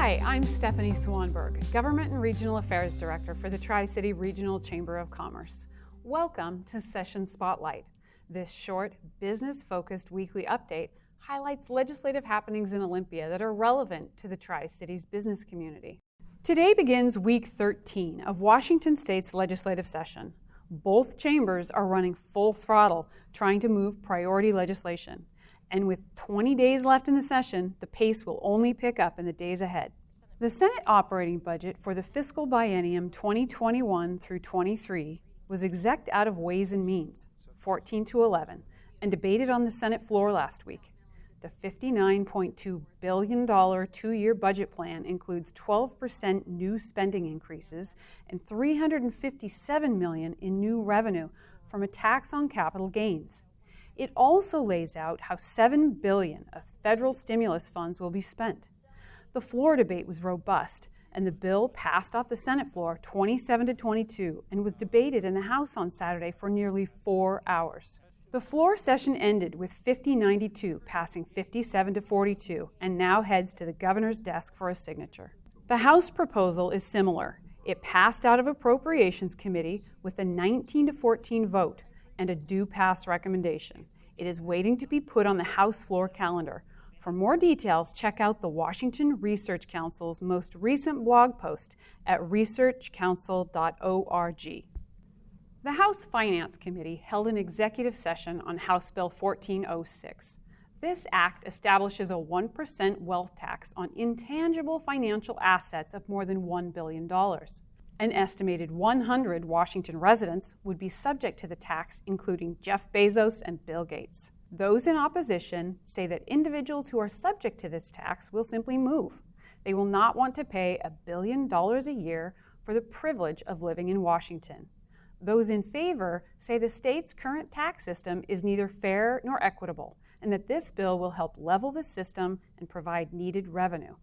Hi, I'm Stephanie Swanberg, Government and Regional Affairs Director for the Tri-City Regional Chamber of Commerce. Welcome to Session Spotlight. This short, business-focused weekly update highlights legislative happenings in Olympia that are relevant to the Tri-Cities business community. Today begins week 13 of Washington State's legislative session. Both chambers are running full throttle, trying to move priority legislation. And with 20 days left in the session, the pace will only pick up in the days ahead. The Senate operating budget for the fiscal biennium 2021 through 23 was exec'd out of Ways and Means, 14-11, and debated on the Senate floor last week. The $59.2 billion two-year budget plan includes 12% new spending increases and $357 million in new revenue from a tax on capital gains. It also lays out how $7 billion of federal stimulus funds will be spent. The floor debate was robust, and the bill passed off the Senate floor 27-22 and was debated in the House on Saturday for nearly 4 hours. The floor session ended with 50-92 passing 57-42 and now heads to the governor's desk for a signature. The House proposal is similar. It passed out of Appropriations Committee with a 19-14 vote and a do-pass recommendation. It is waiting to be put on the House floor calendar. For more details, check out the Washington Research Council's most recent blog post at researchcouncil.org. The House Finance Committee held an executive session on House Bill 1406. This act establishes a 1% wealth tax on intangible financial assets of more than $1 billion. An estimated 100 Washington residents would be subject to the tax, including Jeff Bezos and Bill Gates. Those in opposition say that individuals who are subject to this tax will simply move. They will not want to pay $1 billion a year for the privilege of living in Washington. Those in favor say the state's current tax system is neither fair nor equitable, and that this bill will help level the system and provide needed revenue.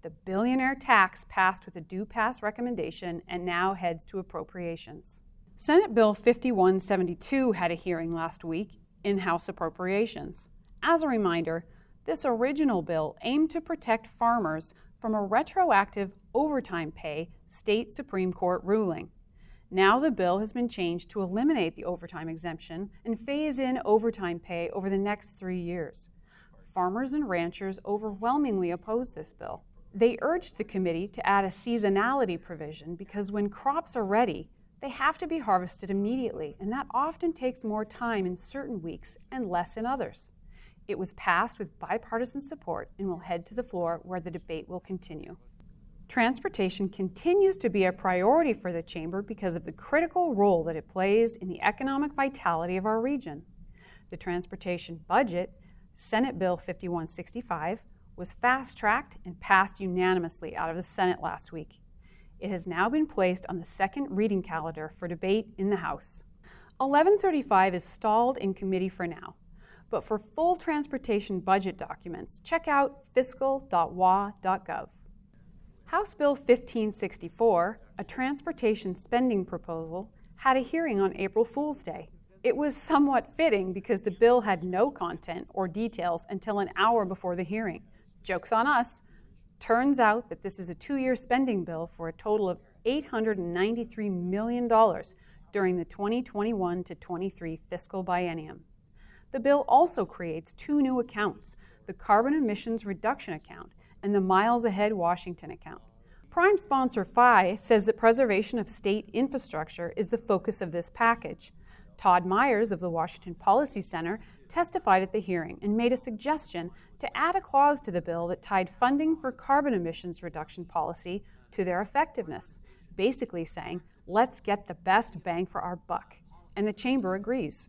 The billionaire tax passed with a do-pass recommendation and now heads to appropriations. Senate Bill 5172 had a hearing last week in House Appropriations. As a reminder, this original bill aimed to protect farmers from a retroactive overtime pay state Supreme Court ruling. Now the bill has been changed to eliminate the overtime exemption and phase in overtime pay over the next 3 years. Farmers and ranchers overwhelmingly oppose this bill. They urged the committee to add a seasonality provision because when crops are ready, they have to be harvested immediately, and that often takes more time in certain weeks and less in others. It was passed with bipartisan support and will head to the floor where the debate will continue. Transportation continues to be a priority for the Chamber because of the critical role that it plays in the economic vitality of our region. The transportation budget, Senate Bill 5165, was fast-tracked and passed unanimously out of the Senate last week. It has now been placed on the second reading calendar for debate in the House. 1135 is stalled in committee for now, but for full transportation budget documents, check out fiscal.wa.gov. House Bill 1564, a transportation spending proposal, had a hearing on April Fool's Day. It was somewhat fitting because the bill had no content or details until an hour before the hearing. Joke's on us. Turns out that this is a 2-year spending bill for a total of $893 million during the 2021 to 23 fiscal biennium. The bill also creates 2 new accounts, the Carbon Emissions Reduction Account and the Miles Ahead Washington account. Prime sponsor FI says that preservation of state infrastructure is the focus of this package. Todd Myers of the Washington Policy Center testified at the hearing and made a suggestion to add a clause to the bill that tied funding for carbon emissions reduction policy to their effectiveness, basically saying, let's get the best bang for our buck. And the Chamber agrees.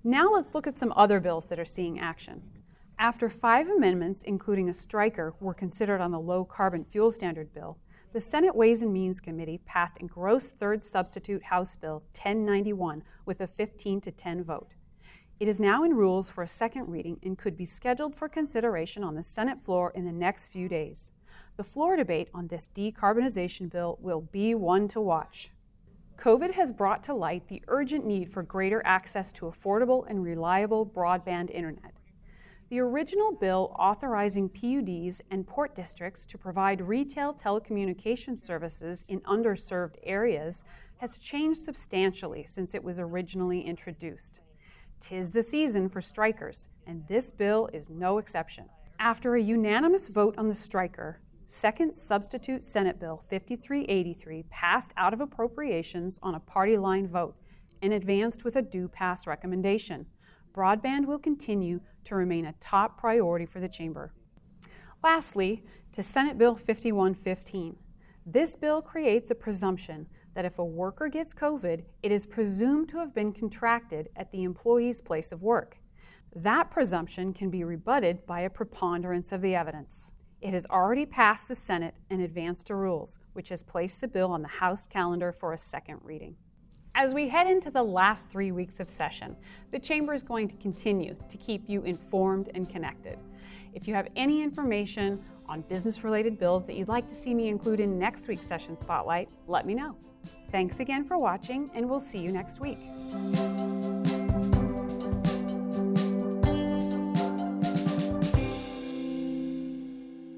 Now let's look at some other bills that are seeing action. After 5 amendments, including a striker, were considered on the low carbon fuel standard bill, the Senate Ways and Means Committee passed a gross third substitute House Bill 1091 with a 15-10 vote. It is now in rules for a second reading and could be scheduled for consideration on the Senate floor in the next few days. The floor debate on this decarbonization bill will be one to watch. COVID has brought to light the urgent need for greater access to affordable and reliable broadband internet. The original bill authorizing PUDs and port districts to provide retail telecommunications services in underserved areas has changed substantially since it was originally introduced. 'Tis the season for strikers, and this bill is no exception. After a unanimous vote on the striker, Second Substitute Senate Bill 5383 passed out of appropriations on a party line vote and advanced with a due pass recommendation. Broadband will continue to remain a top priority for the Chamber. Lastly, to Senate Bill 5115. This bill creates a presumption that if a worker gets COVID, it is presumed to have been contracted at the employee's place of work. That presumption can be rebutted by a preponderance of the evidence. It has already passed the Senate and advanced to rules, which has placed the bill on the House calendar for a second reading. As we head into the last 3 weeks of session, the Chamber is going to continue to keep you informed and connected. If you have any information on business-related bills that you'd like to see me include in next week's Session Spotlight, let me know. Thanks again for watching, and we'll see you next week.